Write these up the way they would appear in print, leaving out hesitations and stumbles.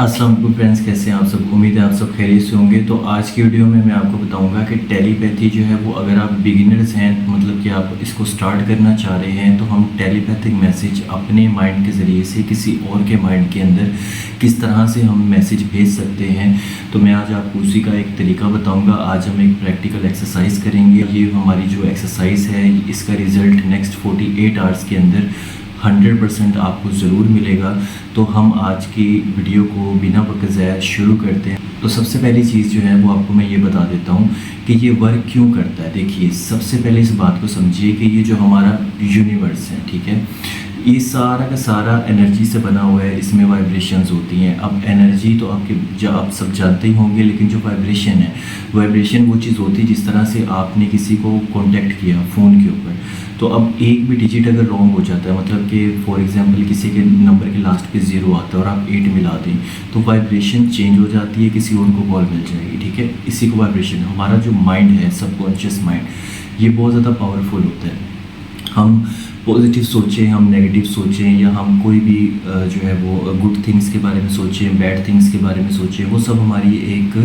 अस्सलाम वालेकुम फ्रेंड्स, कैसे हैं आप सब। उम्मीद है आप सब खैरियत से होंगे। तो आज की वीडियो में मैं आपको बताऊंगा कि टेलीपैथी जो है वो अगर आप बिगिनर्स हैं, मतलब कि आप इसको स्टार्ट करना चाह रहे हैं, तो हम टेलीपैथिक मैसेज अपने माइंड के ज़रिए से किसी और के माइंड के अंदर किस तरह से हम मैसेज भेज सकते हैं। तो मैं आज आपको उसी का एक तरीका बताऊँगा। आज हम एक प्रैक्टिकल एक्सरसाइज करेंगे। ये हमारी जो एक्सरसाइज है इसका रिज़ल्ट नेक्स्ट 48 आवर्स के अंदर 100% आपको ज़रूर मिलेगा। तो हम आज की वीडियो को बिना वक्त ज़ाया शुरू करते हैं। तो सबसे पहली चीज़ जो है वो आपको मैं ये बता देता हूँ कि ये वर्क क्यों करता है। देखिए, सबसे पहले इस बात को समझिए कि ये जो हमारा यूनिवर्स है, ठीक है, ये सारा का सारा एनर्जी से बना हुआ है। इसमें वाइब्रेशंस होती हैं। अब एनर्जी तो आपके जो आप सब जानते ही होंगे, लेकिन जो वाइब्रेशन है, वाइब्रेशन वो चीज़ होती है जिस तरह से आपने किसी को कांटेक्ट किया फ़ोन के ऊपर। तो अब एक भी डिजिट अगर रॉन्ग हो जाता है, मतलब कि फॉर एग्जांपल किसी के नंबर के लास्ट पे 0 आता है और आप 8 मिला दें, तो वाइब्रेशन चेंज हो जाती है, किसी और को कॉल मिल जाएगी। ठीक है, इसी को वाइब्रेशन। हमारा जो माइंड है, सबकॉन्शियस माइंड, ये बहुत ज़्यादा पावरफुल होता है। हम पॉजिटिव सोचें, हम नेगेटिव सोचें, या हम कोई भी जो है वो गुड थिंग्स के बारे में सोचें, बैड थिंग्स के बारे में सोचें, वो सब हमारी एक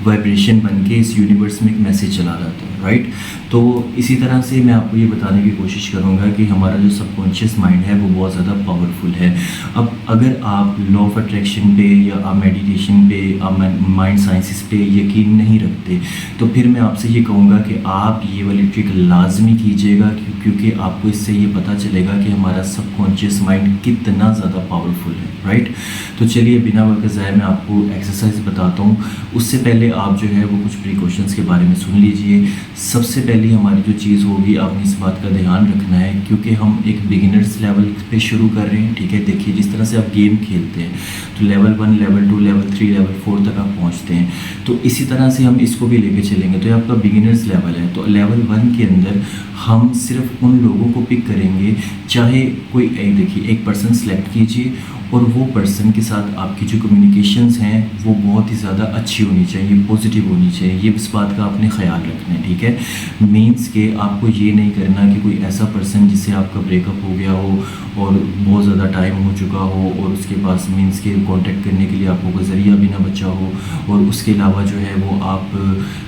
वाइब्रेशन बन के इस यूनिवर्स में एक मैसेज चला जाता है, राइट। तो इसी तरह से मैं आपको ये बताने की कोशिश करूँगा कि हमारा जो सबकॉन्शियस माइंड है वो बहुत ज़्यादा पावरफुल है। अब अगर आप लॉ ऑफ अट्रैक्शन पे या आप मेडिटेशन पे, आप माइंड साइंसिस पे यकीन नहीं रखते, तो फिर मैं आपसे ये कहूँगा कि आप ये वाली ट्रिक लाजमी कीजिएगा, क्योंकि आपको इससे ये पता चलेगा कि हमारा सबकॉन्शियस माइंड कितना ज़्यादा पावरफुल है, राइट। तो चलिए बिना वक्त ज़ाया मैं आपको एक्सरसाइज बताता हूँ। उससे पहले आप जो है वो कुछ प्रिकॉशंस के बारे में सुन लीजिए। सबसे पहली हमारी जो चीज़ होगी, आपने इस बात का ध्यान रखना है, क्योंकि हम एक बिगिनर्स लेवल पे शुरू कर रहे हैं। ठीक है, देखिए जिस तरह से आप गेम खेलते हैं तो लेवल 1, लेवल 2, लेवल 3, लेवल 4 तक आप पहुँचते हैं, तो इसी तरह से हम इसको भी लेके चलेंगे। तो ये आपका बिगिनर्स लेवल है। तो लेवल 1 के अंदर हम सिर्फ उन लोगों को पिक करेंगे, चाहे कोई देखिए एक पर्सन सेलेक्ट कीजिए और वो पर्सन के साथ आपकी जो कम्युनिकेशंस हैं वो बहुत ही ज़्यादा अच्छी होनी चाहिए, पॉजिटिव होनी चाहिए। ये इस बात का आपने ख्याल रखना है, ठीक है। मीन्स के आपको ये नहीं करना कि कोई ऐसा पर्सन जिससे आपका ब्रेकअप हो गया हो और बहुत ज़्यादा टाइम हो चुका हो और उसके पास मीन्स के कांटेक्ट करने के लिए आपको कोई ज़रिया भी ना बचा हो, और उसके अलावा जो है वो आप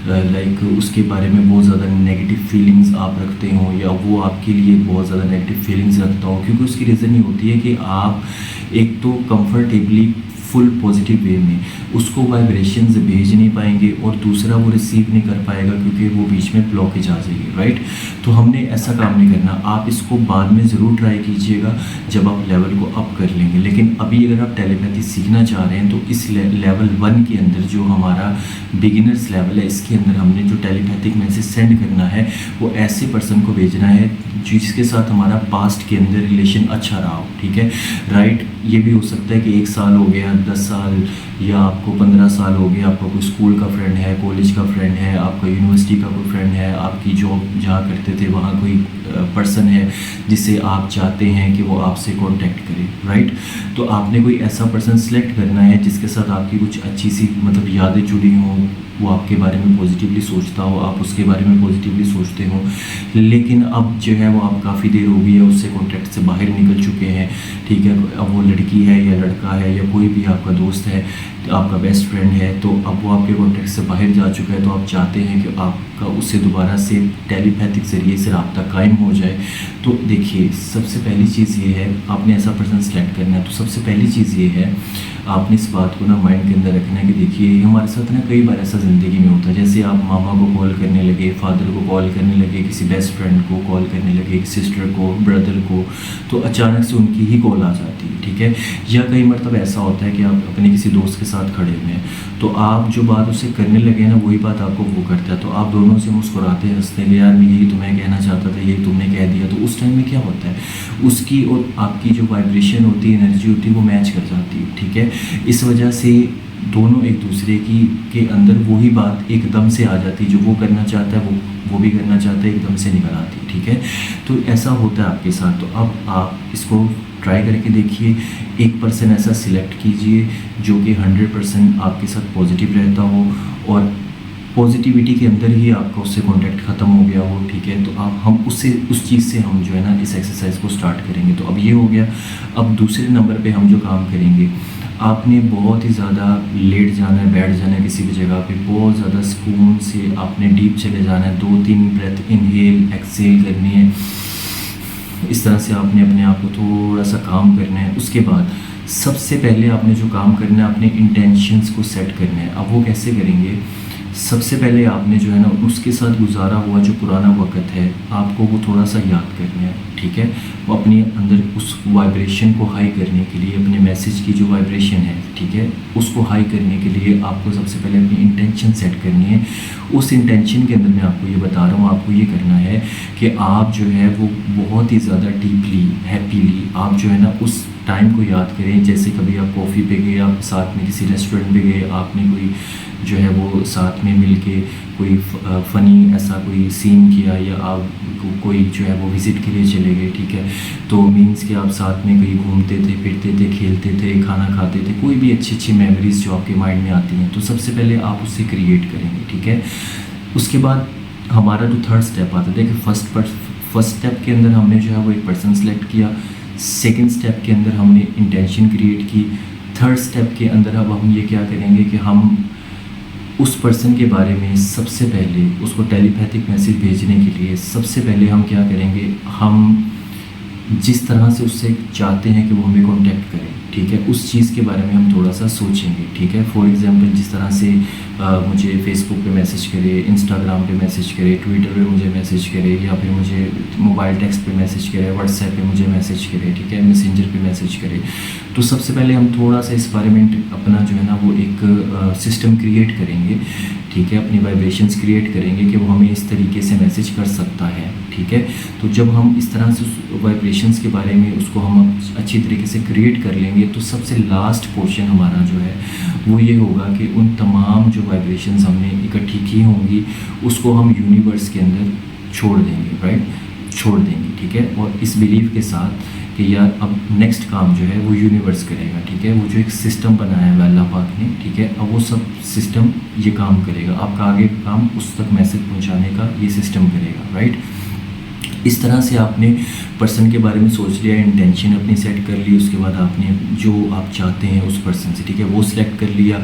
लाइक उसके बारे में बहुत ज़्यादा नेगेटिव फीलिंग्स आप रखते हो, या वो आपके लिए बहुत ज़्यादा नेगेटिव फीलिंग्स रखता हो। क्योंकि उसकी रीज़न ये होती है कि आप एक तो कंफर्टेबली फुल पॉजिटिव वे में उसको वाइब्रेशंस भेज नहीं पाएंगे, और दूसरा वो रिसीव नहीं कर पाएगा क्योंकि वो बीच में ब्लॉकेज आ जाएगी, राइट। तो हमने ऐसा काम नहीं करना। आप इसको बाद में ज़रूर ट्राई कीजिएगा जब आप लेवल को अप कर लेंगे। लेकिन अभी अगर आप टेलीपैथी सीखना चाह रहे हैं तो इस लेवल 1 के अंदर जो हमारा बिगिनर्स लेवल है, इसके अंदर हमने जो टेलीपैथिक मैसेज सेंड करना है वो ऐसे पर्सन को भेजना है जिसके साथ हमारा पास्ट के अंदर रिलेशन अच्छा रहा हो, ठीक है, राइट। ये भी हो सकता है कि 1 साल हो गया, 10 साल, या आपको 15 साल हो गया, आपका कोई स्कूल का फ्रेंड है, कॉलेज का फ्रेंड है, आपका यूनिवर्सिटी का कोई फ्रेंड है, आपकी जॉब जहाँ करते थे वहाँ कोई पर्सन है जिससे आप चाहते हैं कि वो आपसे कांटेक्ट करे, राइट। तो आपने कोई ऐसा पर्सन सेलेक्ट करना है जिसके साथ आपकी कुछ अच्छी सी मतलब यादें जुड़ी हों, वो आपके बारे में पॉजिटिवली सोचता हो, आप उसके बारे में पॉजिटिवली सोचते हो, लेकिन अब जो है वो आप काफ़ी देर हो गई है उससे कॉन्टैक्ट से बाहर निकल चुके हैं, ठीक है। अब वो लड़की है या लड़का है या कोई भी आपका दोस्त है, तो आपका बेस्ट फ्रेंड है, तो अब वो आपके कॉन्टैक्ट से बाहर जा चुका है, तो आप चाहते हैं कि आपका उससे दोबारा से टेलीपैथिक ज़रिए से रब्ता कायम हो जाए। तो देखिए, सबसे पहली चीज़ ये है, आपने ऐसा पर्सन सेलेक्ट करना है। तो सबसे पहली चीज़ ये है, आपने इस बात को ना माइंड के अंदर रखना है कि देखिए हमारे साथ ना कई बार ऐसा ज़िंदगी में होता है, जैसे आप मामा को कॉल करने लगे, फादर को कॉल करने लगे, किसी बेस्ट फ्रेंड को कॉल करने लगे, सिस्टर को, ब्रदर को, तो अचानक से उनकी ही कॉल आ जाती है, ठीक है। या कई मतलब ऐसा होता है कि आप अपने किसी दोस्त के साथ खड़े हुए हैं, तो आप जो बात उससे करने लगे ना वही बात आपको वो करता है, तो आप दोनों से मुस्कुराते हैं, हंसते हैं, यार मैं यही तुम्हें कहना चाहता था, यही तुमने कह दिया। तो उस टाइम में क्या होता है, उसकी और आपकी जो वाइब्रेशन होती है, एनर्जी होती है, वो मैच कर जाती है, ठीक है। इस वजह से दोनों एक दूसरे की के अंदर वही बात एकदम से आ जाती है, जो वो करना चाहता है वो भी करना चाहता है, एकदम से निकल आती है, ठीक है। तो ऐसा होता है आपके साथ। तो अब आप इसको ट्राई करके देखिए। एक पर्सन ऐसा सिलेक्ट कीजिए जो कि 100% आपके साथ पॉजिटिव रहता हो, और पॉजिटिविटी के अंदर ही आपका उससे कांटेक्ट ख़त्म हो गया हो, ठीक है। तो आप हम उससे उस चीज़ से हम जो है ना इस एक्सरसाइज को स्टार्ट करेंगे। तो अब ये हो गया। अब दूसरे नंबर पे हम जो काम करेंगे, आपने बहुत ही ज़्यादा लेट जाना है, बैठ जाना है किसी भी जगह पे, बहुत ज़्यादा सुकून से आपने डीप चले जाना है, 2-3 ब्रेथ इनहेल एक्सेल करनी है। इस तरह से आपने अपने आप को थोड़ा सा काम करना है। उसके बाद सबसे पहले आपने जो काम करना है, अपने इंटेंशंस को सेट करना है। अब वो कैसे करेंगे? सबसे पहले आपने जो है ना उसके साथ गुजारा हुआ जो पुराना वक़्त है, आपको वो थोड़ा सा याद करना है, ठीक है? वो अपने अंदर उस वाइब्रेशन को हाई करने के लिए, अपने मैसेज की जो वाइब्रेशन है, ठीक है, उसको हाई करने के लिए आपको सबसे पहले अपनी इंटेंशन सेट करनी है। उस इंटेंशन के अंदर मैं आपको ये बता रहा हूँ, आपको ये करना है कि आप जो है वो बहुत ही ज़्यादा डीपली, हैप्पीली आप जो है ना उस टाइम को याद करें। जैसे कभी आप कॉफ़ी पे गए, आप साथ में किसी रेस्टोरेंट पे गए, आपने कोई जो है वो साथ में मिल के कोई फ़नी ऐसा कोई सीन किया, या आप कोई जो है वो विज़िट के लिए चले गए, ठीक है? तो मीन्स कि आप साथ में कहीं घूमते थे, फिरते थे, खेलते थे, खाना खाते थे, कोई भी अच्छी अच्छी मेमोरीज़ जो आपके माइंड में आती हैं, तो सबसे पहले आप उससे क्रिएट करेंगे, ठीक है? उसके बाद हमारा जो थर्ड स्टेप आता है, देखिए फर्स्ट स्टेप के अंदर हमने जो है वो एक पर्सन सेलेक्ट किया, सेकंड स्टेप के अंदर हमने इंटेंशन क्रिएट की, थर्ड स्टेप के अंदर अब हम ये क्या करेंगे कि हम उस पर्सन के बारे में सबसे पहले उसको टेलीपैथिक मैसेज भेजने के लिए सबसे पहले हम क्या करेंगे, हम जिस तरह से उससे चाहते हैं कि वो हमें कांटेक्ट करे, ठीक है, उस चीज़ के बारे में हम थोड़ा सा सोचेंगे, ठीक है? फॉर एग्जांपल जिस तरह से मुझे फेसबुक पे मैसेज करे, इंस्टाग्राम पे मैसेज करे, ट्विटर पे मुझे मैसेज करे, या फिर मुझे मोबाइल टेक्स्ट पे मैसेज करे, व्हाट्सएप पे मुझे मैसेज करे, ठीक है, मैसेंजर पे मैसेज करे। तो सबसे पहले हम थोड़ा सा इस बारे में अपना जो है ना वो एक सिस्टम क्रिएट करेंगे, ठीक है, अपनी वाइब्रेशंस क्रिएट करेंगे कि वो हमें इस तरीके से मैसेज कर सकता है, ठीक है? तो जब हम इस तरह से उस वाइब्रेशंस के बारे में उसको हम अच्छी तरीके से क्रिएट कर लेंगे, तो सबसे लास्ट पोर्शन हमारा जो है वो ये होगा कि उन तमाम जो वाइब्रेशंस हमने इकट्ठी की होंगी उसको हम यूनिवर्स के अंदर छोड़ देंगे, राइट? छोड़ देंगे, ठीक है? और इस बिलीव के साथ कि यार अब नेक्स्ट काम जो है वो यूनिवर्स करेगा, ठीक है? वो जो एक सिस्टम बनाया है अल्लाह पाक ने, ठीक है, अब वो सब सिस्टम ये काम करेगा, आपका आगे काम उस तक मैसेज पहुंचाने का ये सिस्टम करेगा, राइट? इस तरह से आपने पर्सन के बारे में सोच लिया, इंटेंशन अपनी सेट कर ली, उसके बाद आपने जो आप चाहते हैं उस पर्सन से, ठीक है, वो सिलेक्ट कर लिया।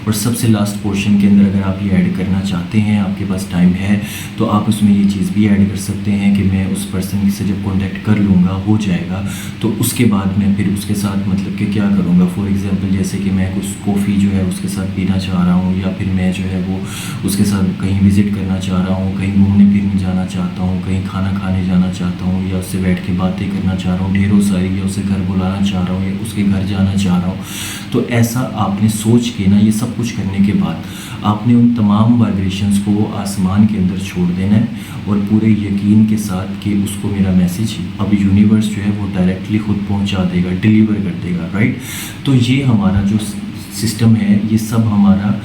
और सबसे लास्ट पोर्शन के अंदर अगर आप ये ऐड करना चाहते हैं, आपके पास टाइम है, तो आप उसमें ये चीज़ भी ऐड कर सकते हैं कि मैं उस पर्सन से जब कॉन्टैक्ट कर लूँगा, हो जाएगा, तो उसके बाद मैं फिर उसके साथ मतलब कि क्या करूँगा। फॉर एग्ज़ाम्पल जैसे कि मैं कुछ कॉफ़ी जो है उसके साथ पीना चाह रहा हूँ, या फिर मैं जो है वो उसके साथ कहीं विज़िट करना चाह रहा हूँ, कहीं घूमने फिरने जाना चाहता हूँ, कहीं खाना खाने जाना चाहता हूँ, या उससे बैठ के बातें करना चाह रहा हूँ ढेरों सारी, या उसे घर बुलाना चाह रहा हूँ, या उसके घर जाना चाह रहा हूँ। तो ऐसा आपने सोच के ना ये सब कुछ करने के बाद आपने उन तमाम वाइब्रेशंस को आसमान के अंदर छोड़ देना है, और पूरे यकीन के साथ कि उसको मेरा मैसेज अब यूनिवर्स जो है वो डायरेक्टली खुद पहुंचा देगा, डिलीवर कर देगा, राइट? तो ये हमारा जो सिस्टम है, ये सब हमारा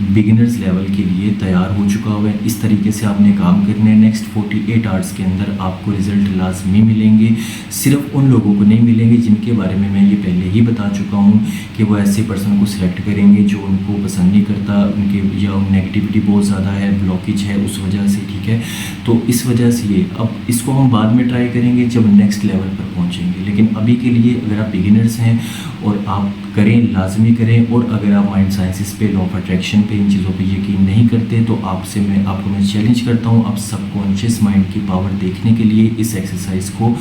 बिगिनर्स लेवल के लिए तैयार हो चुका हुआ है। इस तरीके से आपने काम करने हैं। नेक्स्ट 48 आवर्स के अंदर आपको रिज़ल्ट लाजमी मिलेंगे। सिर्फ उन लोगों को नहीं मिलेंगे जिनके बारे में मैं ये पहले ही बता चुका हूँ कि वो ऐसे पर्सन को सिलेक्ट करेंगे जो उनको पसंद नहीं करता, उनके या नेगेटिविटी बहुत ज़्यादा है, ब्लॉकेज है उस वजह से, ठीक है? तो इस वजह से ये अब इसको हम बाद में ट्राई करेंगे जब नेक्स्ट लेवल पर पहुँचेंगे। लेकिन अभी के लिए अगर आप बिगिनर्स हैं और आप करें, लाजमी करें। और अगर आप माइंड साइंसिस पे, लॉ ऑफ अट्रैक्शन पे, इन चीज़ों पे यकीन नहीं करते तो आपको मैं चैलेंज करता हूँ, आप सबकॉन्शियस माइंड की पावर देखने के लिए इस एक्सरसाइज को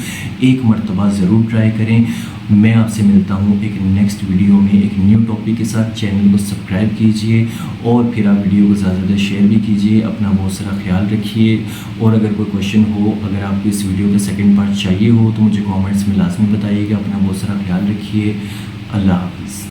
एक मर्तबा ज़रूर ट्राई करें। मैं आपसे मिलता हूँ एक नेक्स्ट वीडियो में एक न्यू टॉपिक के साथ। चैनल को सब्सक्राइब कीजिए और फिर आप वीडियो को ज़्यादा से ज़्यादा शेयर भी कीजिए। अपना बहुत सारा ख्याल रखिए, और अगर कोई क्वेश्चन हो, अगर आपको इस वीडियो का सेकंड पार्ट चाहिए हो तो मुझे कमेंट्स में लाजमी बताइएगा। अपना बहुत सारा ख्याल रखिए। अल्लाह हाफ़िज़।